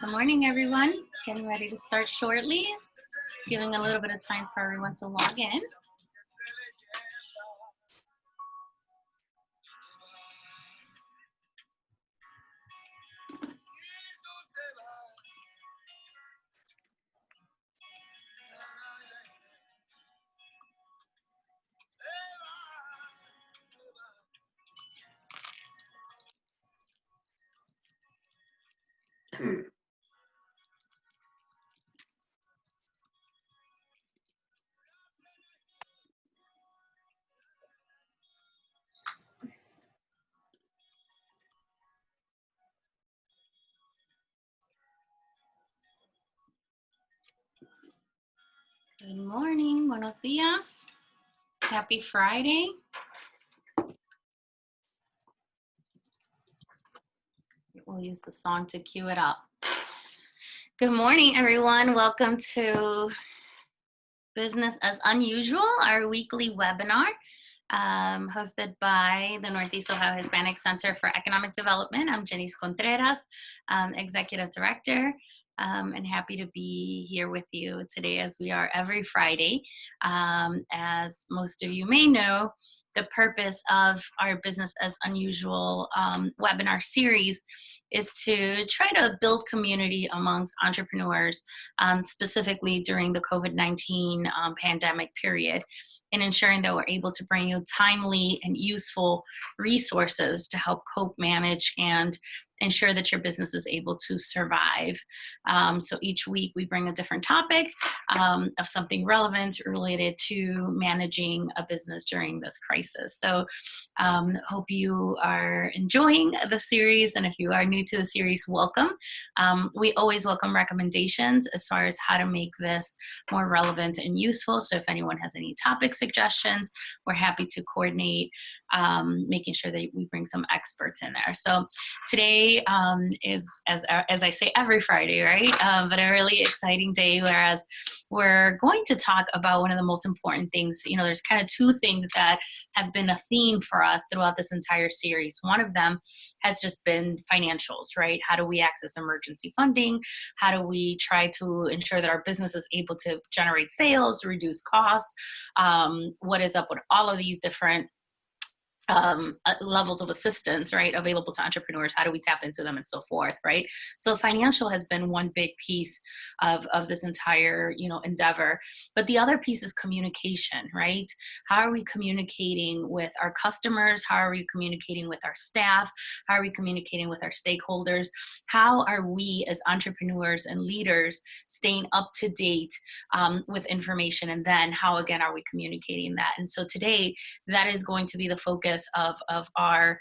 Good morning, everyone. Getting ready to start shortly. Giving a little bit of time for everyone to log in. Good morning, buenos dias. Happy Friday. We'll use the song to cue it up. Good morning, everyone. Welcome to Business as Unusual, our weekly webinar hosted by the Northeast Ohio Hispanic Center for Economic Development. I'm Janice Contreras, Executive Director. And happy to be here with you today as we are every Friday. As most of you may know, the purpose of our Business as Unusual webinar series is to try to build community amongst entrepreneurs, specifically during the COVID-19 pandemic period, and ensuring that we're able to bring you timely and useful resources to help cope, manage, and ensure that your business is able to survive. So each week we bring a different topic of something relevant related to managing a business during this crisis. So hope you are enjoying the series, and if you are new to the series, welcome. We always welcome recommendations as far as how to make this more relevant and useful. So if anyone has any topic suggestions, we're happy to coordinate, making sure that we bring some experts in there. So today is, as I say every Friday, right? But a really exciting day, whereas we're going to talk about one of the most important things. You know, there's kind of two things that have been a theme for us throughout this entire series. One of them has just been financials, right? How do we access emergency funding? How do we try to ensure that our business is able to generate sales, reduce costs? What is up with all of these different levels of assistance, right, available to entrepreneurs? How do we tap into them, and so forth, right? So financial has been one big piece of this entire, endeavor. But the other piece is communication, right? How are we communicating with our customers? How are we communicating with our staff? How are we communicating with our stakeholders? How are we as entrepreneurs and leaders staying up to date with information? And then how, again, are we communicating that? And so today, that is going to be the focus of our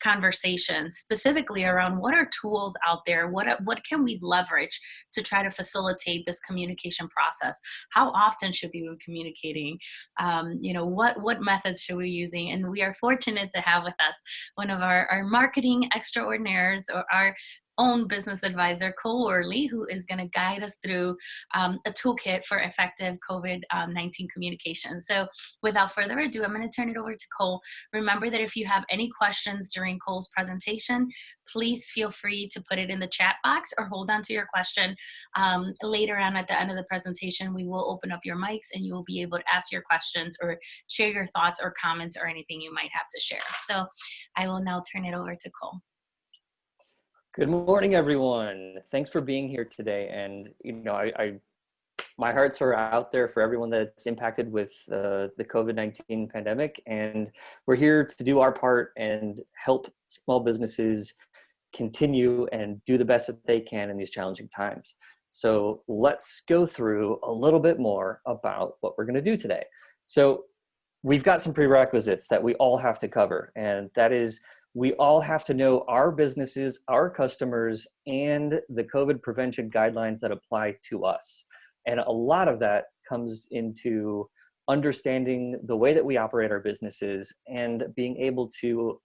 conversation, specifically around what are tools out there, what can we leverage to try to facilitate this communication process? How often should we be communicating? What methods should we be using? And we are fortunate to have with us one of our marketing extraordinaires, or our own business advisor, Cole Worley, who is going to guide us through a toolkit for effective COVID-19 communication. So without further ado, I'm going to turn it over to Cole. Remember that if you have any questions during Cole's presentation, please feel free to put it in the chat box or hold on to your question. Later on at the end of the presentation, we will open up your mics and you will be able to ask your questions or share your thoughts or comments or anything you might have to share. So I will now turn it over to Cole. Good morning, everyone. Thanks for being here today. And, my hearts are out there for everyone that's impacted with the COVID-19 pandemic. And we're here to do our part and help small businesses continue and do the best that they can in these challenging times. So let's go through a little bit more about what we're going to do today. So we've got some prerequisites that we all have to cover, and that is we all have to know our businesses, our customers, and the COVID prevention guidelines that apply to us. And a lot of that comes into understanding the way that we operate our businesses and being able to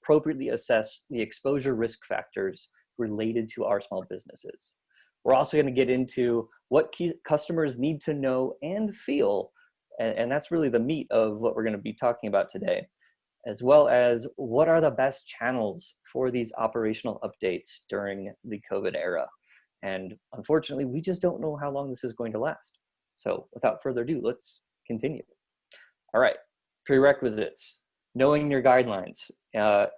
appropriately assess the exposure risk factors related to our small businesses. We're also going to get into what key customers need to know and feel, and that's really the meat of what we're going to be talking about today, as well as what are the best channels for these operational updates during the COVID era. And unfortunately, we just don't know how long this is going to last. So without further ado, let's continue. All right, prerequisites, knowing your guidelines. I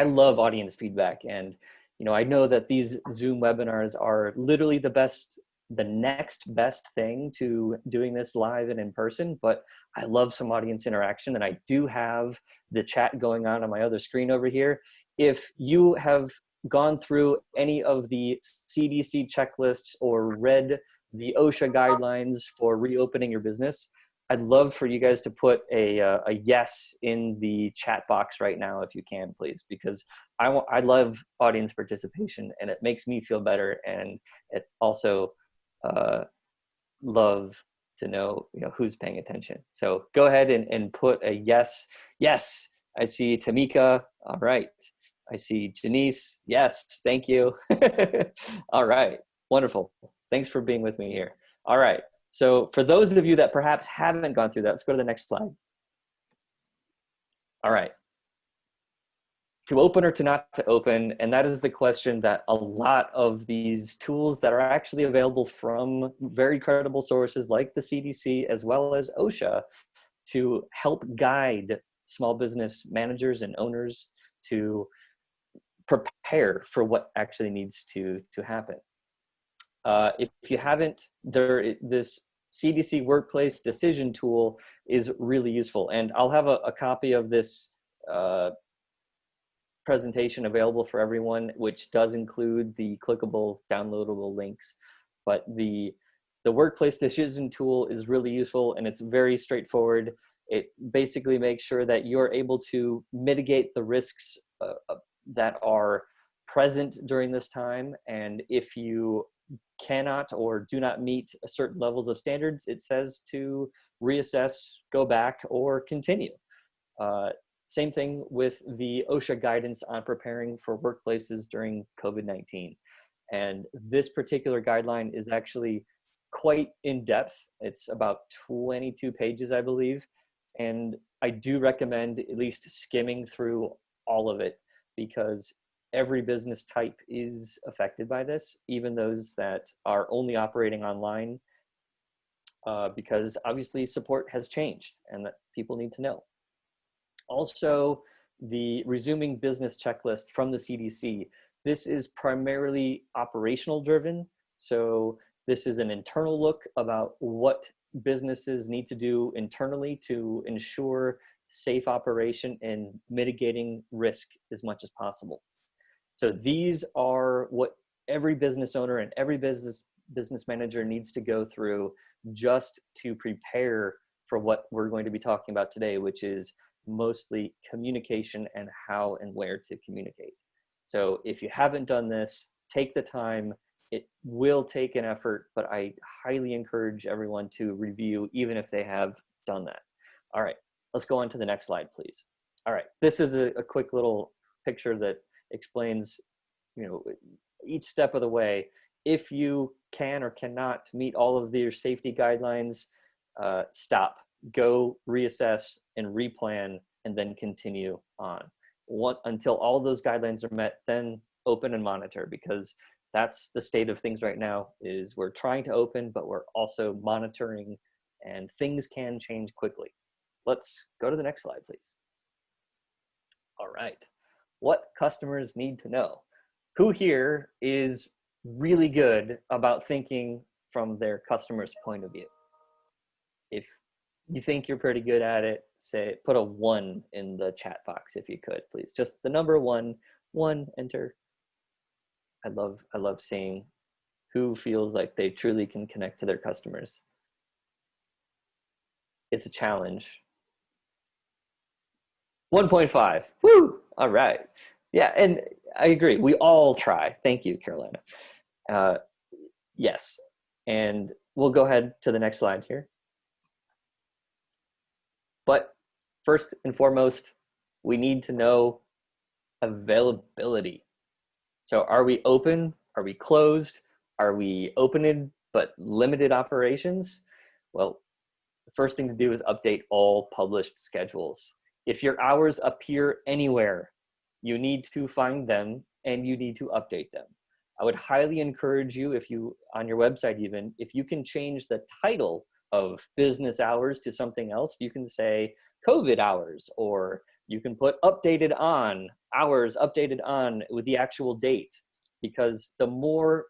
love audience feedback, and I know that these Zoom webinars are literally the next best thing to doing this live and in person, but I love some audience interaction, and I do have the chat going on my other screen over here. If you have gone through any of the CDC checklists or read the OSHA guidelines for reopening your business, I'd love for you guys to put a yes in the chat box right now, if you can, please, because I love audience participation, and it makes me feel better, and it also love to know who's paying attention. So go ahead and put a yes. Yes, I see Tamika. All right. I see Janice. Yes, thank you. All right, wonderful. Thanks for being with me here. All right, so for those of you that perhaps haven't gone through that, let's go to the next slide. All right. To open or to not to open, and that is the question that a lot of these tools that are actually available from very credible sources like the CDC as well as OSHA to help guide small business managers and owners to prepare for what actually needs to happen. If you haven't, this CDC workplace decision tool is really useful, and I'll have a copy of this presentation available for everyone, which does include the clickable downloadable links. But the workplace decision tool is really useful, and it's very straightforward. It basically makes sure that you're able to mitigate the risks that are present during this time, and if you cannot or do not meet certain levels of standards, it says to reassess, go back, or continue. Same thing with the OSHA guidance on preparing for workplaces during COVID-19. And this particular guideline is actually quite in depth. It's about 22 pages, I believe. And I do recommend at least skimming through all of it, because every business type is affected by this, even those that are only operating online, because obviously support has changed and that people need to know. Also, the resuming business checklist from the CDC. This is primarily operational driven. So this is an internal look about what businesses need to do internally to ensure safe operation and mitigating risk as much as possible. So these are what every business owner and every business manager needs to go through just to prepare for what we're going to be talking about today, which is mostly communication and how and where to communicate. So if you haven't done this, take the time. It will take an effort, but I highly encourage everyone to review, even if they have done that. All right, let's go on to the next slide, please. All right, this is a quick little picture that explains, each step of the way. If you can or cannot meet all of your safety guidelines, stop, go reassess and replan, and then continue on. Until all those guidelines are met, then open and monitor, because that's the state of things right now. Is we're trying to open, but we're also monitoring, and things can change quickly. Let's go to the next slide, please. All right. What customers need to know. Who here is really good about thinking from their customer's point of view? If you think you're pretty good at it, put a 1 in the chat box if you could, please. Just the number 1, enter. I love seeing who feels like they truly can connect to their customers. It's a challenge. 1.5. Woo! All right. Yeah, and I agree. We all try. Thank you, Carolina. Uh, yes. And we'll go ahead to the next slide here. But first and foremost, we need to know availability. So are we open? Are we closed? Are we open but limited operations? Well, the first thing to do is update all published schedules. If your hours appear anywhere, you need to find them and you need to update them. I would highly encourage you, if you, on your website even, if you can change the title of business hours to something else, you can say COVID hours, or you can put updated on, hours updated on with the actual date, because the more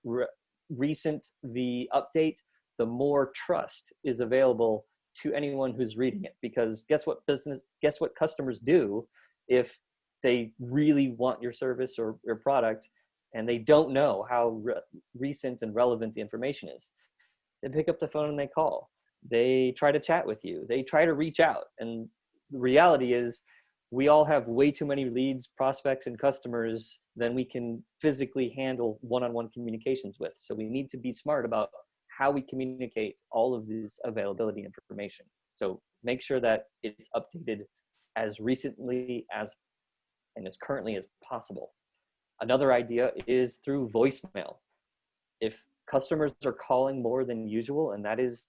recent the update, the more trust is available to anyone who's reading it. Because guess what customers do if they really want your service or your product and they don't know how recent and relevant the information is? They pick up the phone and they call. They try to chat with you. They try to reach out. And the reality is we all have way too many leads, prospects, and customers than we can physically handle one-on-one communications with. So we need to be smart about how we communicate all of this availability information. So make sure that it's updated as recently as and as currently as possible. Another idea is through voicemail. If customers are calling more than usual, and that is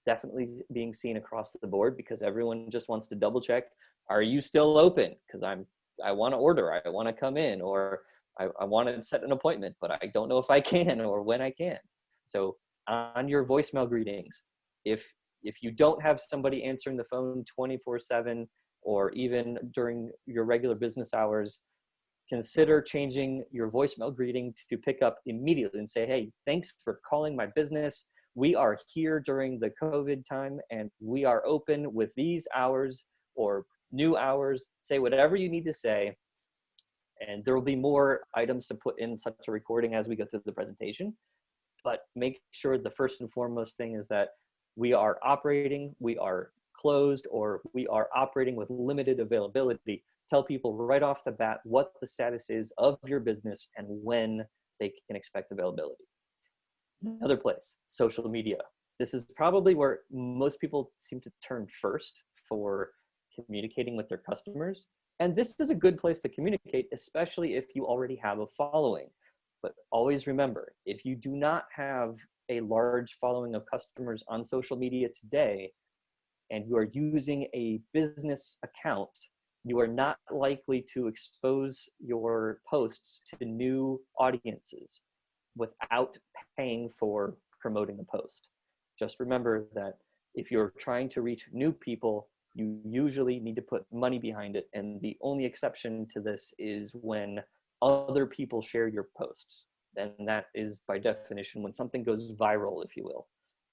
definitely being seen across the board because everyone just wants to double check, are you still open? Because I want to order, I want to come in, or I want to set an appointment, but I don't know if I can or when I can. So on your voicemail greetings, if you don't have somebody answering the phone 24/7 or even during your regular business hours, consider changing your voicemail greeting to pick up immediately and say, hey, thanks for calling my business. We are here during the COVID time and we are open with these hours or new hours. Say whatever you need to say. And there will be more items to put in such a recording as we go through the presentation. But make sure the first and foremost thing is that we are operating, we are closed, or we are operating with limited availability. Tell people right off the bat what the status is of your business and when they can expect availability. Another place, social media. This is probably where most people seem to turn first for communicating with their customers. And this is a good place to communicate, especially if you already have a following. But always remember, if you do not have a large following of customers on social media today, and you are using a business account, you are not likely to expose your posts to new audiences without paying for promoting the post. Just remember that if you're trying to reach new people, you usually need to put money behind it. And the only exception to this is when other people share your posts. And that is by definition when something goes viral, if you will.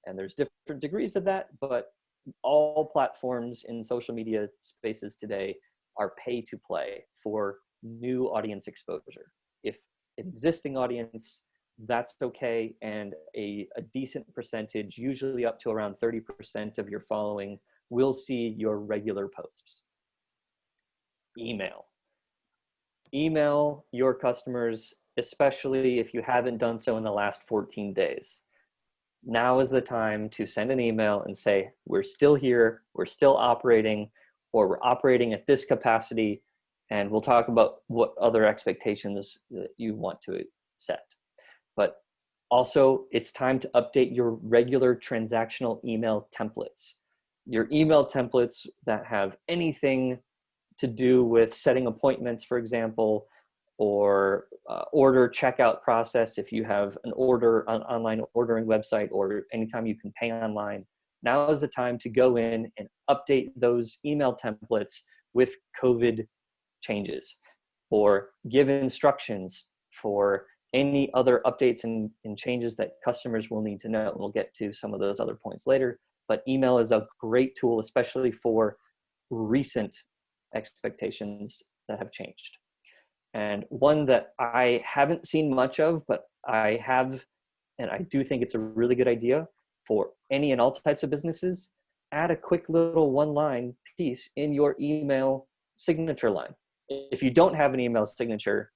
And there's different degrees of that, but all platforms in social media spaces today are pay to play for new audience exposure. If an existing audience, that's okay. And a decent percentage, usually up to around 30% of your following, will see your regular posts. Email. Email your customers, especially if you haven't done so in the last 14 days. Now is the time to send an email and say, we're still here, we're still operating, or we're operating at this capacity, and we'll talk about what other expectations that you want to set. But also, it's time to update your regular transactional email templates. Your email templates that have anything to do with setting appointments, for example, or order checkout process if you have an online ordering website, or anytime you can pay online. Now is the time to go in and update those email templates with COVID changes, or give instructions for any other updates and changes that customers will need to know. We'll get to some of those other points later, but email is a great tool, especially for recent expectations that have changed. And one that I haven't seen much of, but I have, and I do think it's a really good idea for any and all types of businesses, add a quick little one-line piece in your email signature line. If you don't have an email signature,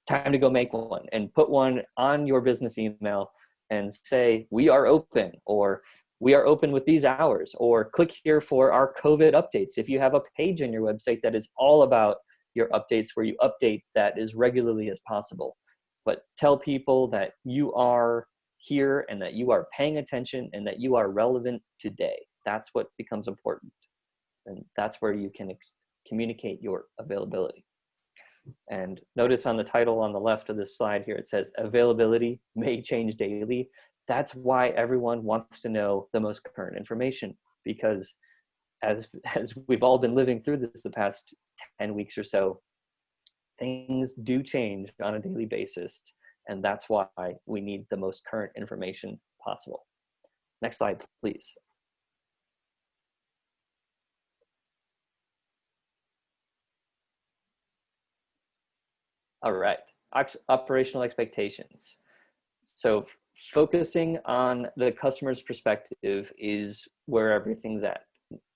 time to go make one and put one on your business email and say, we are open, or we are open with these hours, or click here for our COVID updates. If you have a page on your website that is all about your updates, where you update that as regularly as possible. But tell people that you are here and that you are paying attention and that you are relevant today. That's what becomes important. And that's where you can communicate your availability. And notice on the title on the left of this slide here, it says availability may change daily. That's why everyone wants to know the most current information, because as we've all been living through this the past 10 weeks or so, things do change on a daily basis. And that's why we need the most current information possible. Next slide, please. All right, operational expectations. So focusing on the customer's perspective is where everything's at.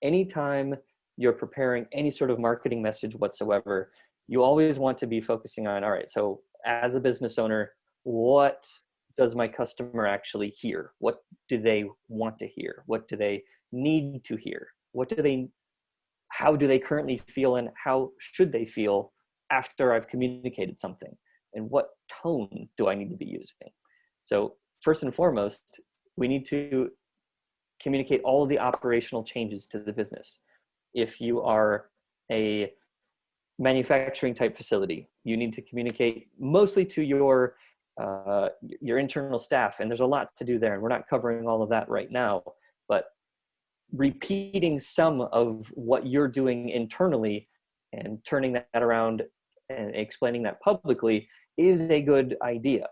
Anytime you're preparing any sort of marketing message whatsoever, you always want to be focusing on, all right, so as a business owner, what does my customer actually hear? What do they want to hear? What do they need to hear? How do they currently feel, and how should they feel after I've communicated something? And what tone do I need to be using? So first and foremost, we need to communicate all of the operational changes to the business. If you are a manufacturing type facility, you need to communicate mostly to your internal staff, and there's a lot to do there, and we're not covering all of that right now, but repeating some of what you're doing internally and turning that around and explaining that publicly is a good idea.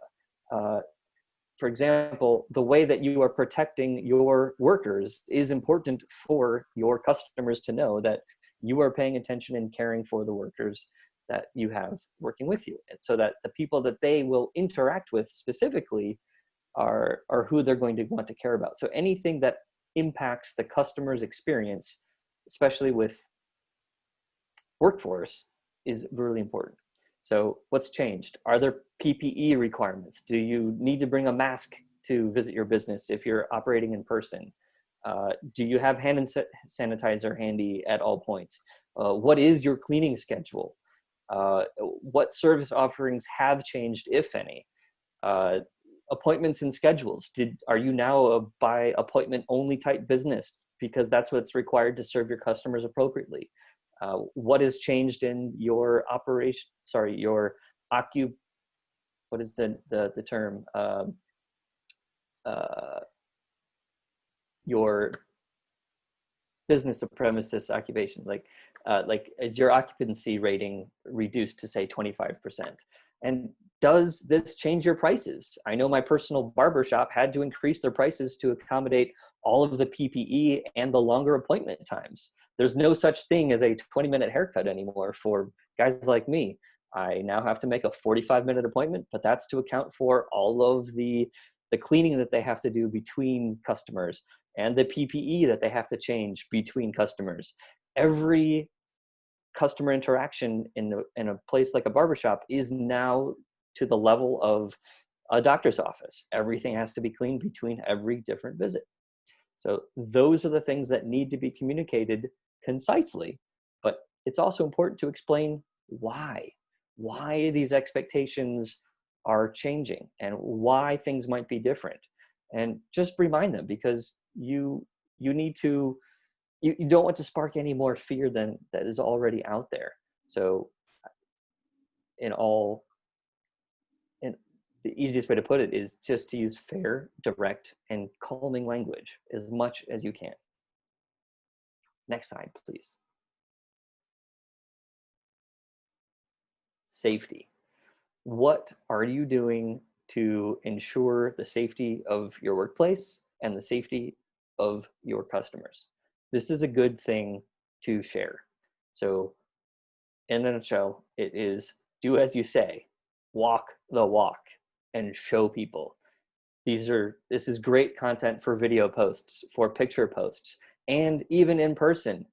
For example, the way that you are protecting your workers is important for your customers to know that you are paying attention and caring for the workers that you have working with you, and so that the people that they will interact with specifically are who they're going to want to care about. So anything that impacts the customer's experience, especially with workforce, is really important. So what's changed? Are there PPE requirements? Do you need to bring a mask to visit your business if you're operating in person? Do you have hand sanitizer handy at all points? What is your cleaning schedule? What service offerings have changed, if any? Appointments and schedules. Are you now a by appointment only type business because that's what's required to serve your customers appropriately? What has changed in your operation? Sorry, what is the term? Your business or premises occupation, like is your occupancy rating reduced to say 25%? And does this change your prices? I know my personal barbershop had to increase their prices to accommodate all of the PPE and the longer appointment times. There's no such thing as a 20-minute haircut anymore for guys like me. I now have to make a 45-minute appointment, but that's to account for all of the cleaning that they have to do between customers and the PPE that they have to change between customers. Every customer interaction in a place like a barbershop is now to the level of a doctor's office. Everything has to be cleaned between every different visit. So those are the things that need to be communicated concisely, but it's also important to explain why these expectations are changing and why things might be different, and just remind them, because you don't want to spark any more fear than that is already out there. So the easiest way to put it is just to use fair, direct, and calming language as much as you can. Next slide, please. Safety. What are you doing to ensure the safety of your workplace and the safety of your customers? This is a good thing to share. So in a nutshell, it is do as you say, walk the walk, and show people. This is great content for video posts, for picture posts, and even in person.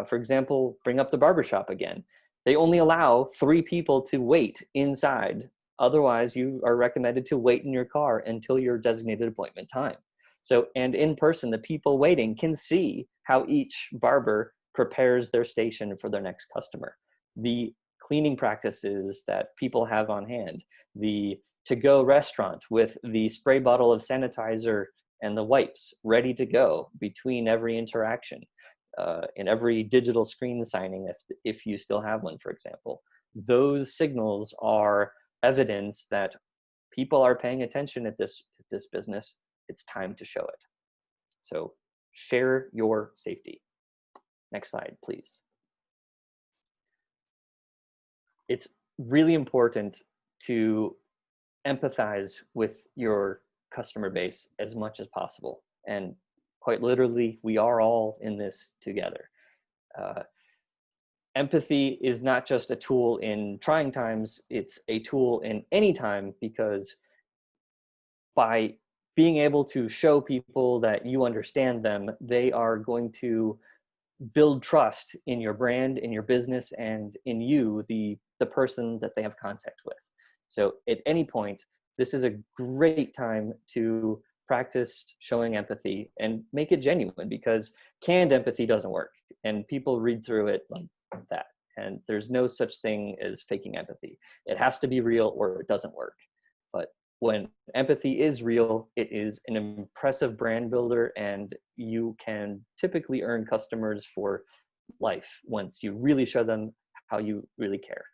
For example, bring up the barbershop again. They only allow 3 people to wait inside. Otherwise, you are recommended to wait in your car until your designated appointment time. So, and in person, the people waiting can see how each barber prepares their station for their next customer. The cleaning practices that people have on hand, the to-go restaurant with the spray bottle of sanitizer and the wipes ready to go between every interaction, in every digital screen signing, if you still have one, for example. Those signals are evidence that people are paying attention at this business. It's time to show it. So share your safety. Next slide, please. It's really important to empathize with your customer base as much as possible. And quite literally, we are all in this together. Empathy is not just a tool in trying times, it's a tool in any time, because by being able to show people that you understand them, they are going to build trust in your brand, in your business, and in you, the person that they have contact with. So at any point, this is a great time to practice showing empathy and make it genuine, because canned empathy doesn't work and people read through it like that. And there's no such thing as faking empathy. It has to be real or it doesn't work. But when empathy is real, it is an impressive brand builder, and you can typically earn customers for life once you really show them how you really care.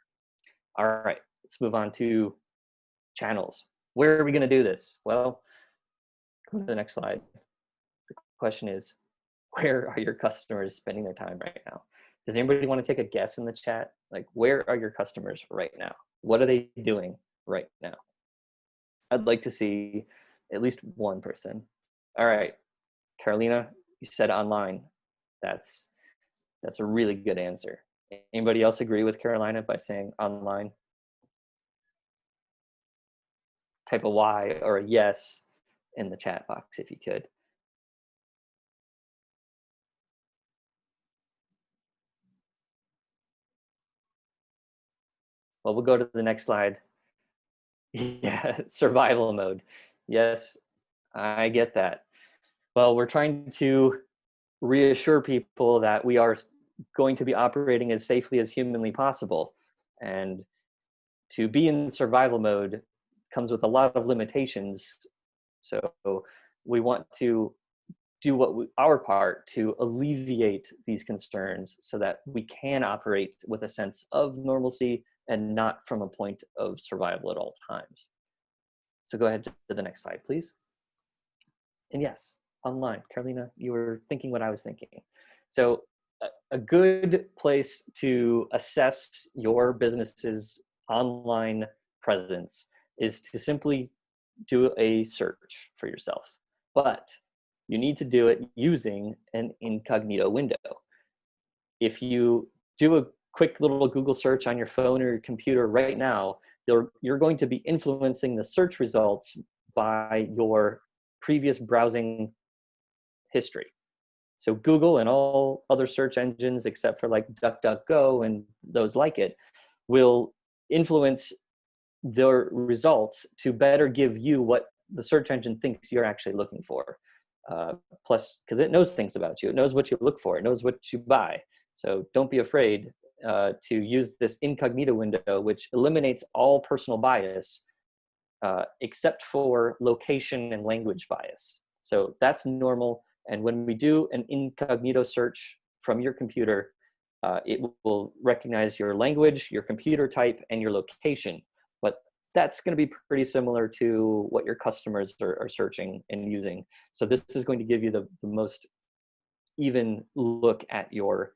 All right, let's move on to channels. Where are we going to do this? Well, go to the next slide. The question is, where are your customers spending their time right now? Does anybody want to take a guess in the chat? Like, where are your customers right now? What are they doing right now? I'd like to see at least one person. All right, Carolina, you said online. That's a really good answer. Anybody else agree with Carolina by saying online? Type a Y or a yes in the chat box if you could. Well, we'll go to the next slide. Yeah, survival mode. Yes, I get that. Well, we're trying to reassure people that we are going to be operating as safely as humanly possible. And to be in survival mode comes with a lot of limitations. So we want to do our part to alleviate these concerns so that we can operate with a sense of normalcy and not from a point of survival at all times. So go ahead to the next slide, please. And yes, online. Carolina, you were thinking what I was thinking. So a good place to assess your business's online presence is to simply do a search for yourself. But you need to do it using an incognito window. If you do a quick little Google search on your phone or your computer right now, you're going to be influencing the search results by your previous browsing history. So Google and all other search engines, except for like DuckDuckGo and those like it, will influence their results to better give you what the search engine thinks you're actually looking for. Plus, because it knows things about you, it knows what you look for, it knows what you buy. So don't be afraid to use this incognito window, which eliminates all personal bias, except for location and language bias. So that's normal. And when we do an incognito search from your computer, it will recognize your language, your computer type, and your location. But that's going to be pretty similar to what your customers are searching and using. So this is going to give you the most even look at your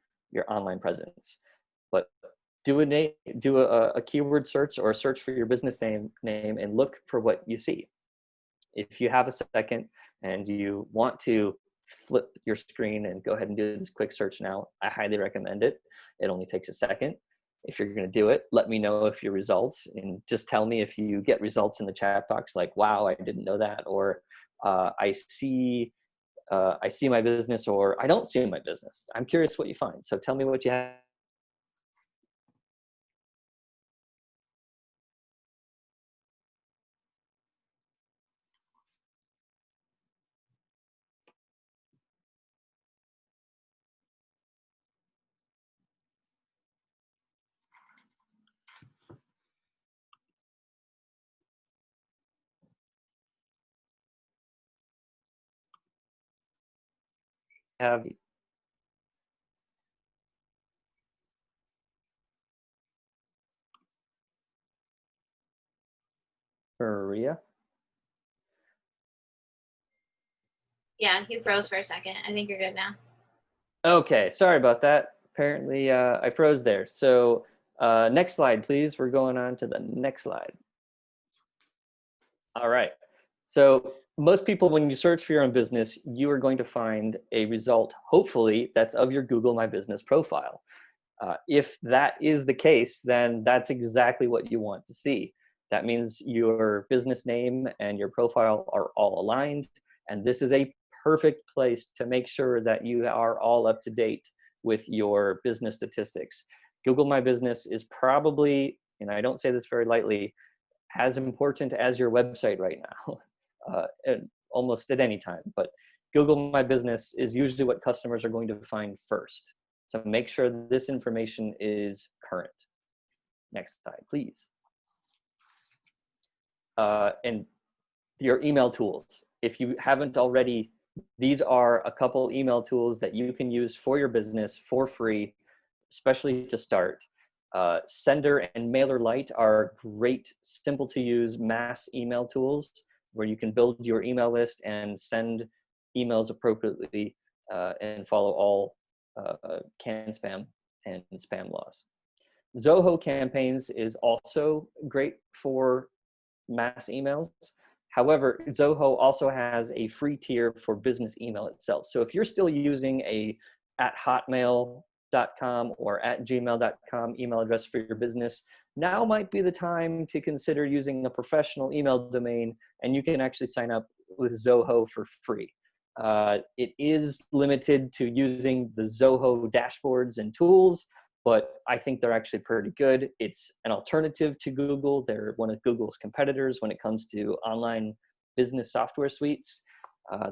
online presence. But do a keyword search or a search for your business name and look for what you see. If you have a second and you want to flip your screen and go ahead and do this quick search now, I highly recommend it. It only takes a second. If you're going to do it, let me know if your results, and just tell me if you get results in the chat box like, wow, I didn't know that, or I see I see my business, or I don't see my business. I'm curious what you find. So tell me what you have. Maria? Yeah, you froze for a second. I think you're good now. Okay, sorry about that. Apparently I froze there. So next slide, please. We're going on to the next slide. All right. So most people, when you search for your own business, you are going to find a result, hopefully, that's of your Google My Business profile. If that is the case, then that's exactly what you want to see. That means your business name and your profile are all aligned. And this is a perfect place to make sure that you are all up to date with your business statistics. Google My Business is probably, and I don't say this very lightly, as important as your website right now, almost at any time. But Google My Business is usually what customers are going to find first. So make sure this information is current. Next slide, please. And your email tools. If you haven't already, these are a couple email tools that you can use for your business for free, especially to start. Sender and MailerLite are great, simple to use mass email tools where you can build your email list and send emails appropriately and follow all can spam and spam laws. Zoho campaigns is also great for mass emails. However, Zoho also has a free tier for business email itself. So if you're still using a @hotmail.com or @gmail.com email address for your business, now might be the time to consider using a professional email domain, and you can actually sign up with Zoho for free. It is limited to using the Zoho dashboards and tools, but I think they're actually pretty good. It's an alternative to Google. They're one of Google's competitors when it comes to online business software suites.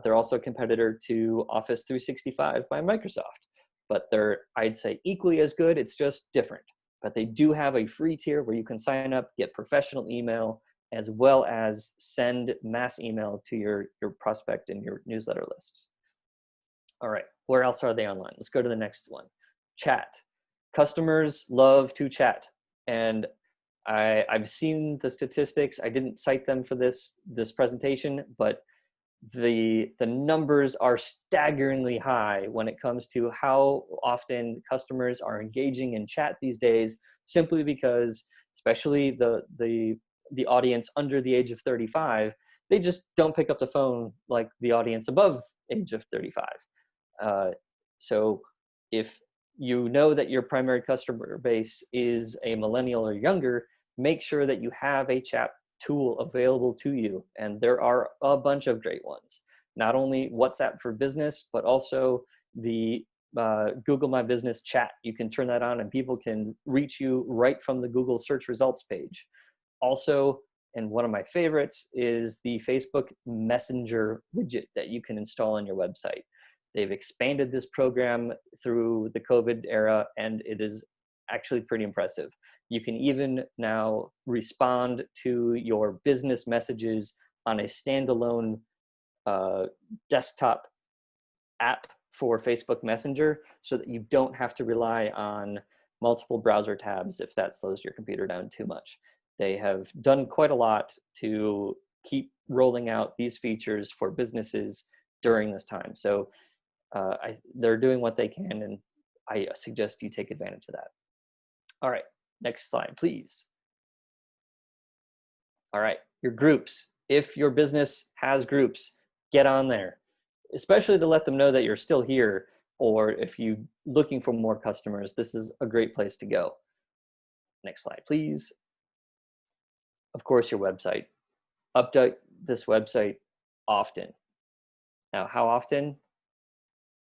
They're also a competitor to Office 365 by Microsoft, but they're, I'd say, equally as good. It's just different. But they do have a free tier where you can sign up, get professional email, as well as send mass email to your prospect and your newsletter lists. All right, where else are they online? Let's go to the next one. Chat. Customers love to chat. And I've seen the statistics. I didn't cite them for this presentation, but the numbers are staggeringly high when it comes to how often customers are engaging in chat these days, simply because, especially the audience under the age of 35, they just don't pick up the phone like the audience above age of 35. So if you know that your primary customer base is a millennial or younger, make sure that you have a chat tool available to you. And there are a bunch of great ones. Not only WhatsApp for Business, but also the Google My Business chat. You can turn that on and people can reach you right from the Google search results page. Also, and one of my favorites is the Facebook Messenger widget that you can install on your website. They've expanded this program through the COVID era, and it is actually pretty impressive. You can even now respond to your business messages on a standalone desktop app for Facebook Messenger, so that you don't have to rely on multiple browser tabs if that slows your computer down too much. They have done quite a lot to keep rolling out these features for businesses during this time. So they're doing what they can, and I suggest you take advantage of that. All right, next slide, please. All right, your groups. If your business has groups, get on there, especially to let them know that you're still here, or if you're looking for more customers, this is a great place to go. Next slide, please. Of course, your website. Update this website often. Now, how often?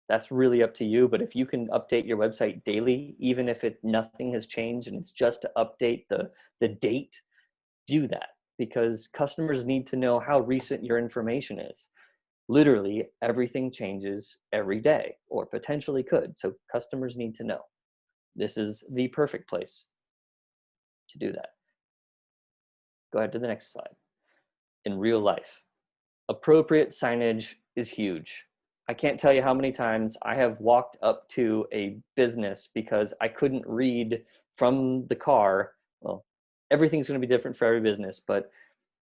that's really up to you. But if you can update your website daily, even if nothing has changed and it's just to update the date, do that, because customers need to know how recent your information is. Literally everything changes every day, or potentially could. So customers need to know. This is the perfect place to do that. Go ahead to the next slide. In real life, appropriate signage is huge. I can't tell you how many times I have walked up to a business because I couldn't read from the car. Well, everything's going to be different for every business, but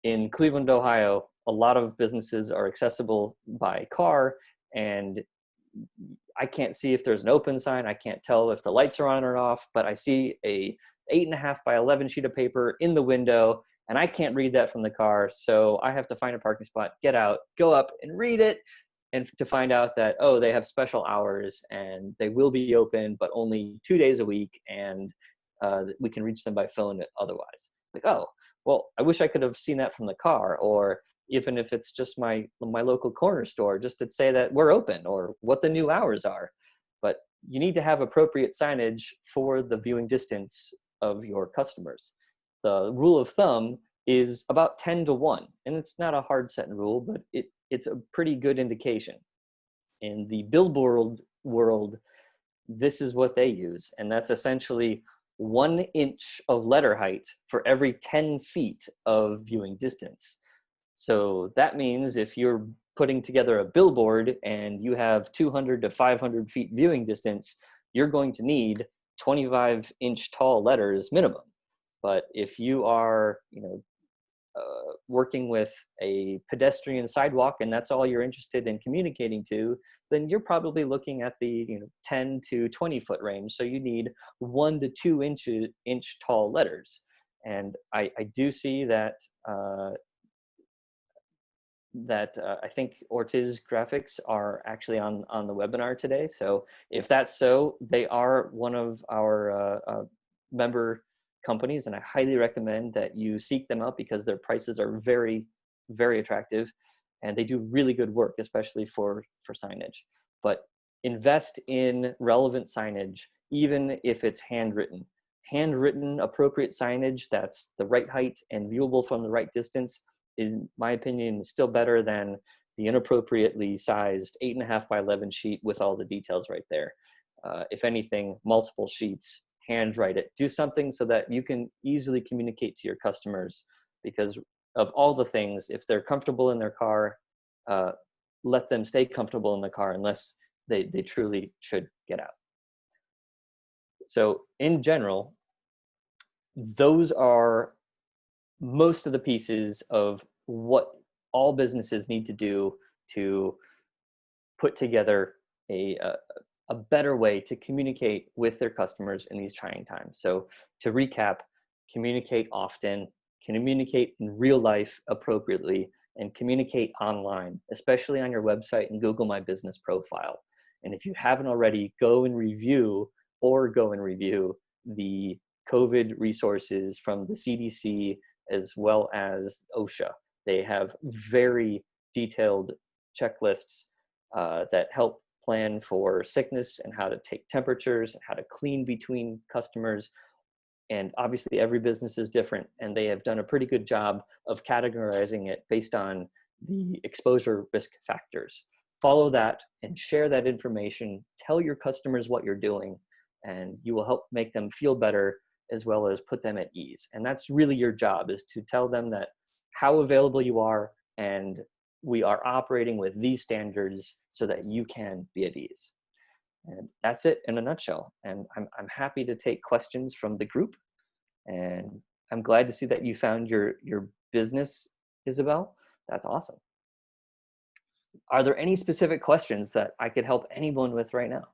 in Cleveland, Ohio, a lot of businesses are accessible by car, and I can't see if there's an open sign. I can't tell if the lights are on or off, but I see a 8.5 by 11 sheet of paper in the window, and I can't read that from the car. So I have to find a parking spot, get out, go up and read it, and to find out that, oh, they have special hours and they will be open, but only 2 days a week, and we can reach them by phone otherwise. Like, oh, well, I wish I could have seen that from the car. Or even if it's just my local corner store, just to say that we're open or what the new hours are. But you need to have appropriate signage for the viewing distance of your customers. The rule of thumb is about 10 to 1, and it's not a hard set rule, but it's a pretty good indication. In the billboard world, this is what they use, and that's essentially 1 inch of letter height for every 10 feet of viewing distance. So that means if you're putting together a billboard and you have 200 to 500 feet viewing distance, you're going to need 25-inch tall letters minimum. But if you are, working with a pedestrian sidewalk and that's all you're interested in communicating to, then you're probably looking at the 10 to 20 foot range. So you need 1 to 2 inch tall letters. And I do see that I think Ortiz Graphics are actually on the webinar today. So if that's so, they are one of our member companies, and I highly recommend that you seek them out because their prices are very, very attractive, and they do really good work, especially for signage. But invest in relevant signage, even if it's handwritten. Handwritten appropriate signage that's the right height and viewable from the right distance is, in my opinion, still better than the inappropriately sized 8.5 by 11 sheet with all the details right there. If anything, multiple sheets, handwrite it, do something so that you can easily communicate to your customers, because of all the things, if they're comfortable in their car, let them stay comfortable in the car unless they truly should get out. So in general, those are most of the pieces of what all businesses need to do to put together a better way to communicate with their customers in these trying times. So to recap, communicate often, communicate in real life appropriately, and communicate online, especially on your website and Google My Business profile. And if you haven't already, go and review the COVID resources from the CDC as well as OSHA. They have very detailed checklists that help plan for sickness and how to take temperatures and how to clean between customers. And obviously every business is different, and they have done a pretty good job of categorizing it based on the exposure risk factors. Follow that and share that information. Tell your customers what you're doing, and you will help make them feel better as well as put them at ease. And that's really your job, is to tell them that how available you are, and we are operating with these standards so that you can be at ease. And that's it in a nutshell. And I'm happy to take questions from the group. And I'm glad to see that you found your business, Isabel. That's awesome. Are there any specific questions that I could help anyone with right now?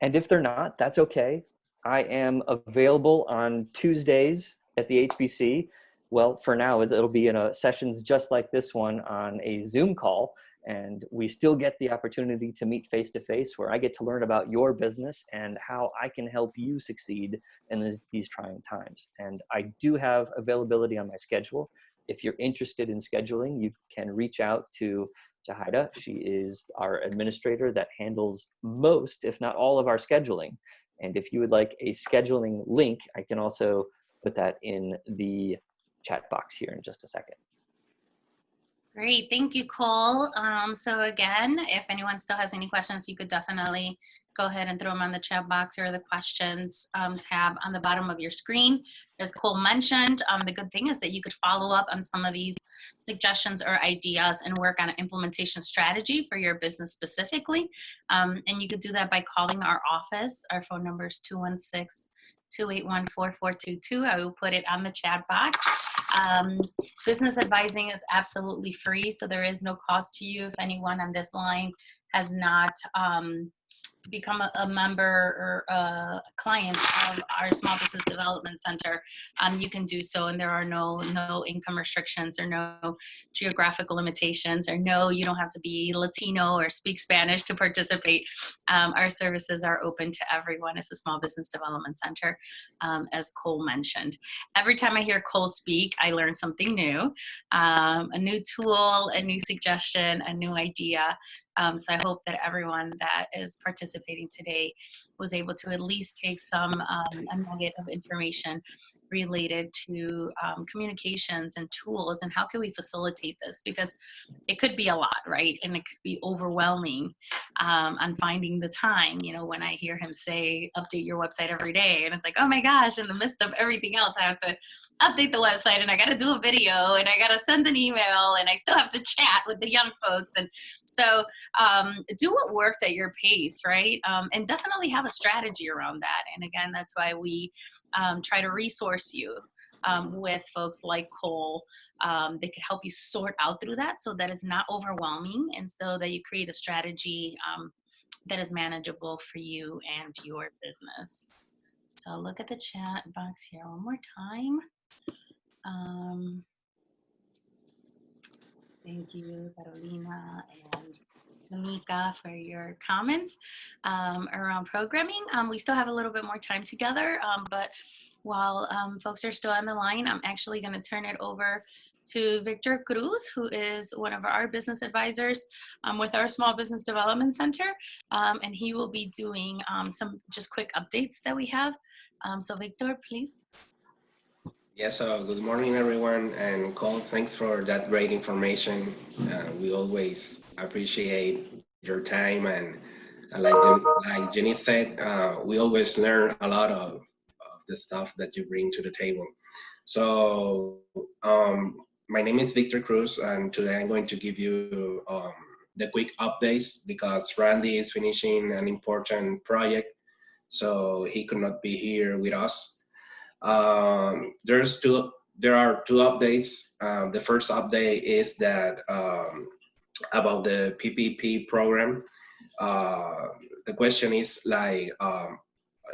And if they're not, that's okay. I am available on Tuesdays at the HBC. Well, for now, it'll be in sessions just like this one on a Zoom call. And we still get the opportunity to meet face-to-face, where I get to learn about your business and how I can help you succeed in these trying times. And I do have availability on my schedule. If you're interested in scheduling, you can reach out to Jahida. She is our administrator that handles most, if not all, of our scheduling. And if you would like a scheduling link, I can also put that in the chat box here in just a second. Great, thank you, Cole. So again, if anyone still has any questions, you could definitely go ahead and throw them on the chat box or the questions tab on the bottom of your screen. As Cole mentioned, the good thing is that you could follow up on some of these suggestions or ideas and work on an implementation strategy for your business specifically. And you could do that by calling our office. Our phone number is 216-281-4422. I will put it on the chat box. Business advising is absolutely free, so there is no cost to you if anyone on this line has not become a member or a client of our Small Business Development Center. You can do so, and there are no income restrictions or no geographical limitations, or no, you don't have to be Latino or speak Spanish to participate. Our services are open to everyone as a Small Business Development Center, as Cole mentioned. Every time I hear Cole speak, I learn something new, a new tool, a new suggestion, a new idea. So I hope that everyone that is participating today was able to at least take a nugget of information related to communications and tools, and how can we facilitate this, because it could be a lot, right? And it could be overwhelming on finding the time. You know, when I hear him say update your website every day, and it's like, oh my gosh, in the midst of everything else, I have to update the website, and I got to do a video, and I got to send an email, and I still have to chat with the young folks. And so do what works at your pace, right? And definitely have a strategy around that. And again, that's why we try to resource you with folks like Cole. They could help you sort out through that so that it's not overwhelming, and so that you create a strategy that is manageable for you and your business. So I'll look at the chat box here one more time. Thank you, Carolina and Tamika, for your comments around programming. We still have a little bit more time together, but while folks are still on the line, I'm actually going to turn it over to Victor Cruz, who is one of our business advisors with our Small Business Development Center, and he will be doing some just quick updates that we have. So Victor, please. Yes, good morning, everyone. And Cole, thanks for that great information. We always appreciate your time. And like Jenny said, we always learn a lot of the stuff that you bring to the table. So my name is Victor Cruz, and today I'm going to give you the quick updates because Randy is finishing an important project, so he could not be here with us. There are two updates. The first update is that about the PPP program. The question is like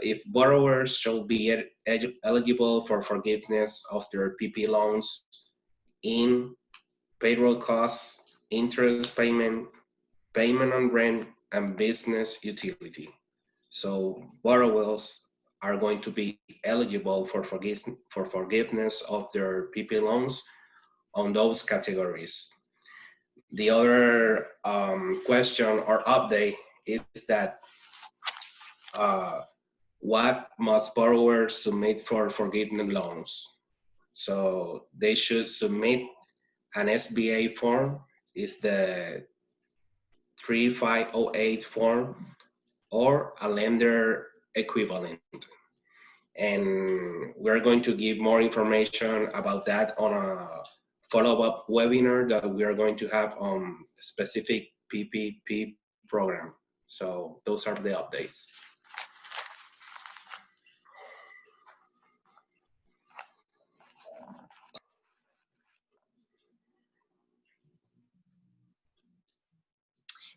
if borrowers shall be eligible for forgiveness of their PP loans in payroll costs, interest payment, payment on rent, and business utility. So borrowers are going to be eligible for forgiveness of their PP loans on those categories. The other question or update is that what must borrowers submit for forgiven loans? So they should submit an SBA form, is the 3508 form, or a lender equivalent. And we're going to give more information about that on a follow-up webinar that we are going to have on specific PPP program. So those are the updates.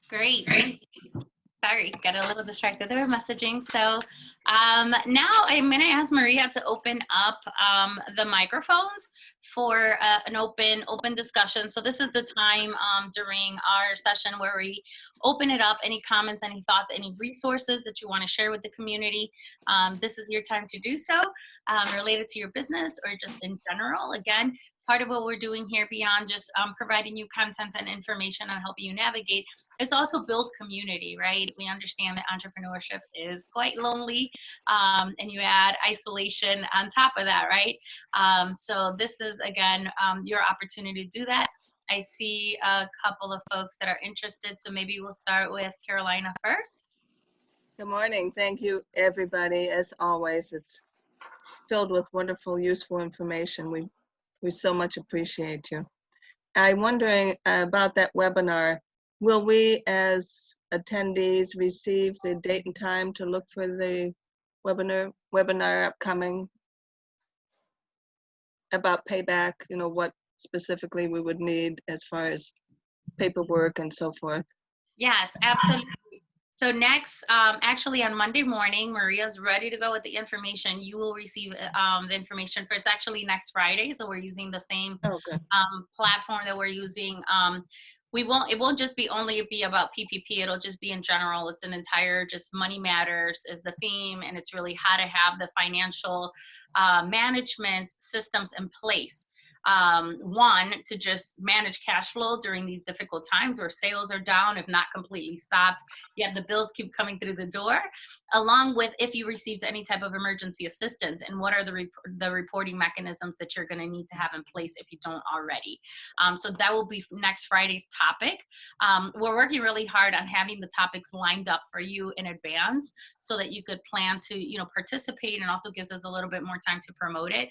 Great. Sorry, got a little distracted there with messaging. So now I'm going to ask Maria to open up the microphones for an open discussion. So this is the time during our session where we open it up. Any comments, any thoughts, any resources that you want to share with the community. This is your time to do so related to your business or just in general. Again, part of what we're doing here, beyond just providing you content and information and helping you navigate, is also build community, right? We understand that entrepreneurship is quite lonely, and you add isolation on top of that, right? So this is, again, your opportunity to do that. I see a couple of folks that are interested, so maybe we'll start with Carolina first. Good morning. Thank you, everybody. As always, it's filled with wonderful, useful information. We so much appreciate you. I'm wondering about that webinar. Will we, as attendees, receive the date and time to look for the webinar upcoming about payback? You know, what specifically we would need as far as paperwork and so forth? Yes, absolutely. So next, actually on Monday morning, Maria's ready to go with the information. You will receive the information for, it's actually next Friday. So we're using the same platform that we're using. It won't just be about PPP. It'll just be in general. It's an entire, just money matters is the theme. And it's really how to have the financial management systems in place. One, to just manage cash flow during these difficult times where sales are down, if not completely stopped, yet the bills keep coming through the door, along with if you received any type of emergency assistance, and what are the reporting mechanisms that you're going to need to have in place if you don't already. So that will be next Friday's topic. We're working really hard on having the topics lined up for you in advance so that you could plan to, participate, and also gives us a little bit more time to promote it.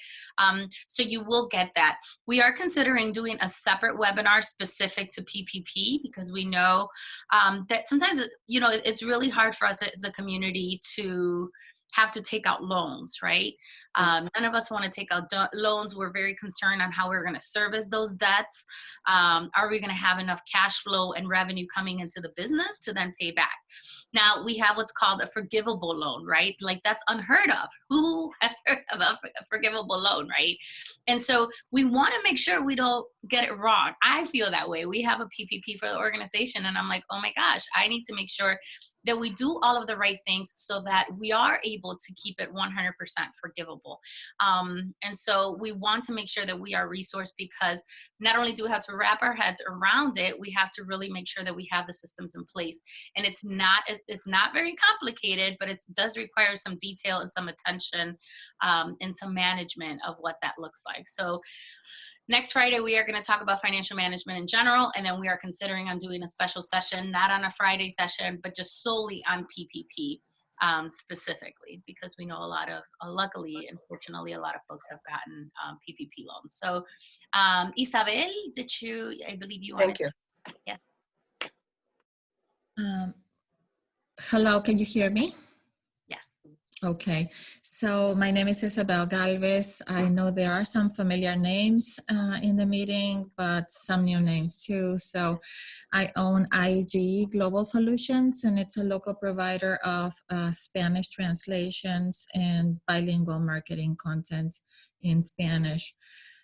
So you will get that. We are considering doing a separate webinar specific to PPP, because we know that sometimes, it's really hard for us as a community to have to take out loans, right? None of us want to take out loans. We're very concerned on how we're going to service those debts. Are we going to have enough cash flow and revenue coming into the business to then pay back? Now, we have what's called a forgivable loan, right? Like, that's unheard of. Who has heard of a forgivable loan, right? And so we want to make sure we don't get it wrong. I feel that way. We have a PPP for the organization, and I'm like, oh my gosh, I need to make sure that we do all of the right things so that we are able to keep it 100% forgivable. And so we want to make sure that we are resourced, because not only do we have to wrap our heads around it, we have to really make sure that we have the systems in place. And it's not very complicated, but it does require some detail and some attention and some management of what that looks like. So next Friday, we are going to talk about financial management in general, and then we are considering on doing a special session, not on a Friday session, but just solely on PPP specifically, because we know luckily and fortunately, a lot of folks have gotten PPP loans. So Isabel, I believe you wanted to. Yeah. Hello, can you hear me? Yes. Okay, so my name is Isabel Galvez. I know there are some familiar names in the meeting, but some new names too. So I own IG Global Solutions, and it's a local provider of Spanish translations and bilingual marketing content in Spanish.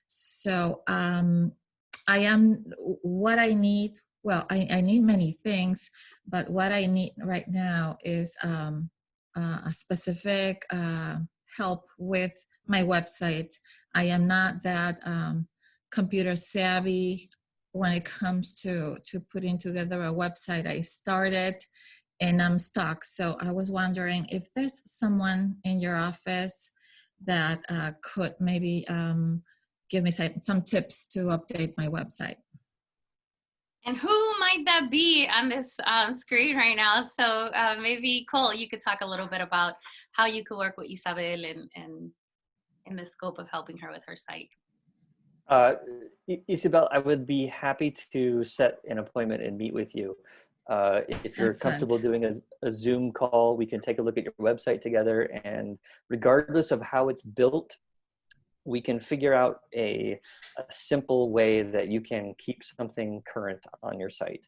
So I need many things, but what I need right now is a specific help with my website. I am not that computer savvy when it comes to putting together a website. I started and I'm stuck. So I was wondering if there's someone in your office that could maybe give me some tips to update my website. And who might that be on this screen right now? So maybe Cole, you could talk a little bit about how you could work with Isabel and in the scope of helping her with her site. Isabel, I would be happy to set an appointment and meet with you. If you're comfortable doing a Zoom call, we can take a look at your website together, and regardless of how it's built, we can figure out a simple way that you can keep something current on your site.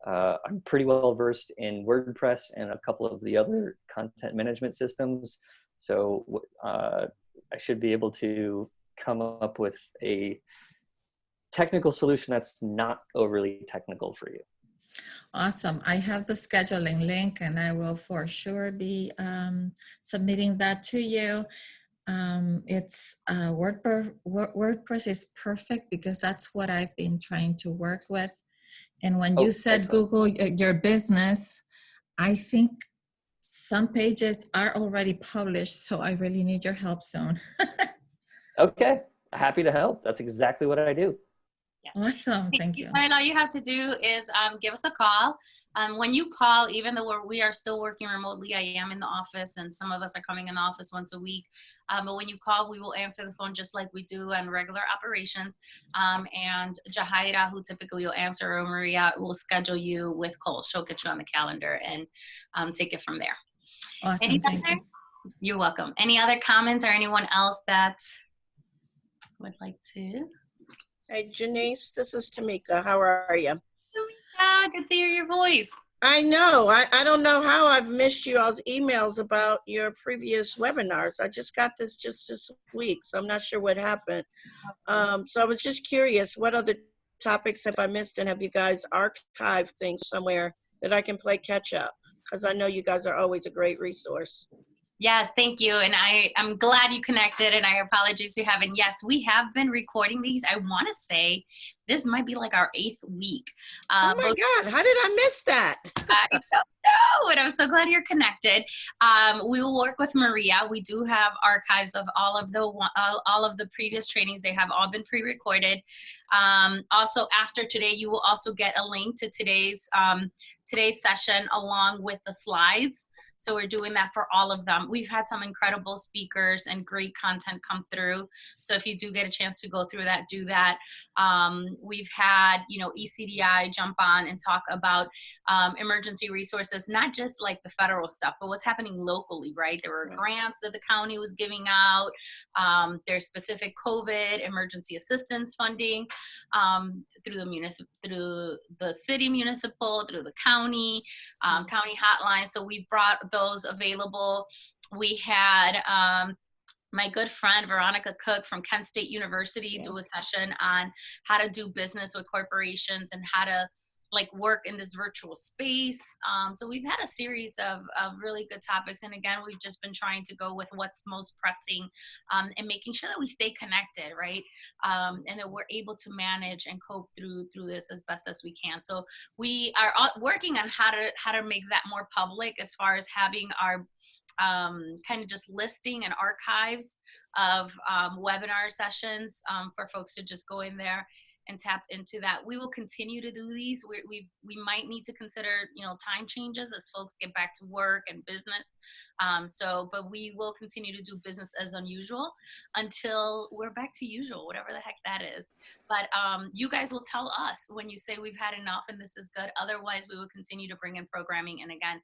I'm pretty well versed in WordPress and a couple of the other content management systems, so I should be able to come up with a technical solution that's not overly technical for you. Awesome. I have the scheduling link, and I will for sure be submitting that to you. It's WordPress is perfect because that's what I've been trying to work with. And when you said excellent. Google your business, I think some pages are already published, so I really need your help soon. Okay, happy to help. That's exactly what I do. Yes. Awesome, thank you. And all you have to do is give us a call. When you call, even though we are still working remotely, I am in the office and some of us are coming in the office once a week. But when you call, we will answer the phone just like we do on regular operations. And Jahaira, who typically will answer, or Maria will schedule you with Cole. She'll get you on the calendar and take it from there. Awesome, thank you. You're welcome. Any other comments or anyone else that would like to? Hey, Janice, this is Tamika. How are you? Tamika, good to hear your voice. I know. I don't know how I've missed you all's emails about your previous webinars. I just got this just this week, so I'm not sure what happened. So I was just curious, what other topics have I missed, and have you guys archived things somewhere that I can play catch up? Because I know you guys are always a great resource. Yes, thank you. And I'm glad you connected, and I apologize you haven't. Yes, we have been recording these. I want to say this might be like our 8th week. Oh my God, how did I miss that? I don't know, and I'm so glad you're connected. We will work with Maria. We do have archives of all of the previous trainings. They have all been pre-recorded. Also, after today, you will also get a link to today's session along with the slides. So we're doing that for all of them. We've had some incredible speakers and great content come through. So if you do get a chance to go through that, do that. We've had, ECDI jump on and talk about emergency resources, not just like the federal stuff, but what's happening locally, right? There were grants that the county was giving out. There's specific COVID emergency assistance funding through the city municipal, through the county, county hotline. So we brought those available. We had my good friend Veronica Cook from Kent State University do a session on how to do business with corporations and how to work in this virtual space. So we've had a series of really good topics. And again, we've just been trying to go with what's most pressing and making sure that we stay connected, right? And that we're able to manage and cope through this as best as we can. So we are working on how to make that more public as far as having our kind of just listing and archives of webinar sessions for folks to just go in there and tap into that. We will continue to do these. We might need to consider, time changes as folks get back to work and business. But we will continue to do business as unusual until we're back to usual, whatever the heck that is. But you guys will tell us when you say we've had enough and this is good. Otherwise, we will continue to bring in programming. And again,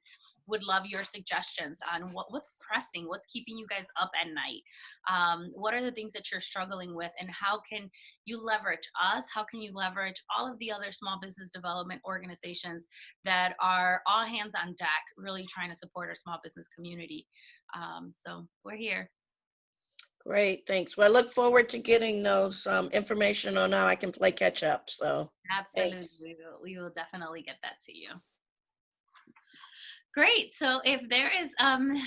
would love your suggestions on what's pressing, what's keeping you guys up at night. What are the things that you're struggling with, and how can you leverage us? How can you leverage all of the other small business development organizations that are all hands on deck, really trying to support our small business community? So we're here. Great, thanks. Well, I look forward to getting those information on how I can play catch up. So absolutely, thanks. we will definitely get that to you. Great. So if there is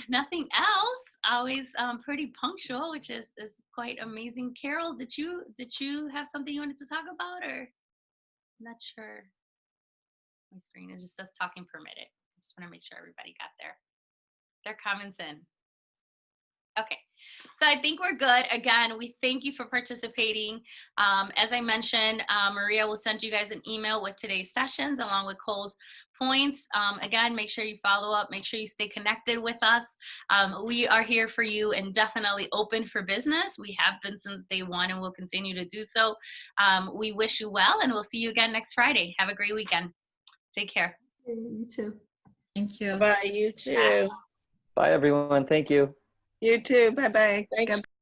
nothing else, always pretty punctual, which is quite amazing. Carol, did you have something you wanted to talk about, or? I'm not sure. My screen just says talking permitted. I just want to make sure everybody got their comments in. Okay, so I think we're good. Again, we thank you for participating. As I mentioned, Maria will send you guys an email with today's sessions along with Cole's points. Again, make sure you follow up, make sure you stay connected with us. We are here for you and definitely open for business. We have been since day one and we'll continue to do so. We wish you well, and we'll see you again next Friday. Have a great weekend. Take care. You too. Thank you. Bye, you too. Bye, everyone. Thank you. You too. Bye-bye. Thanks.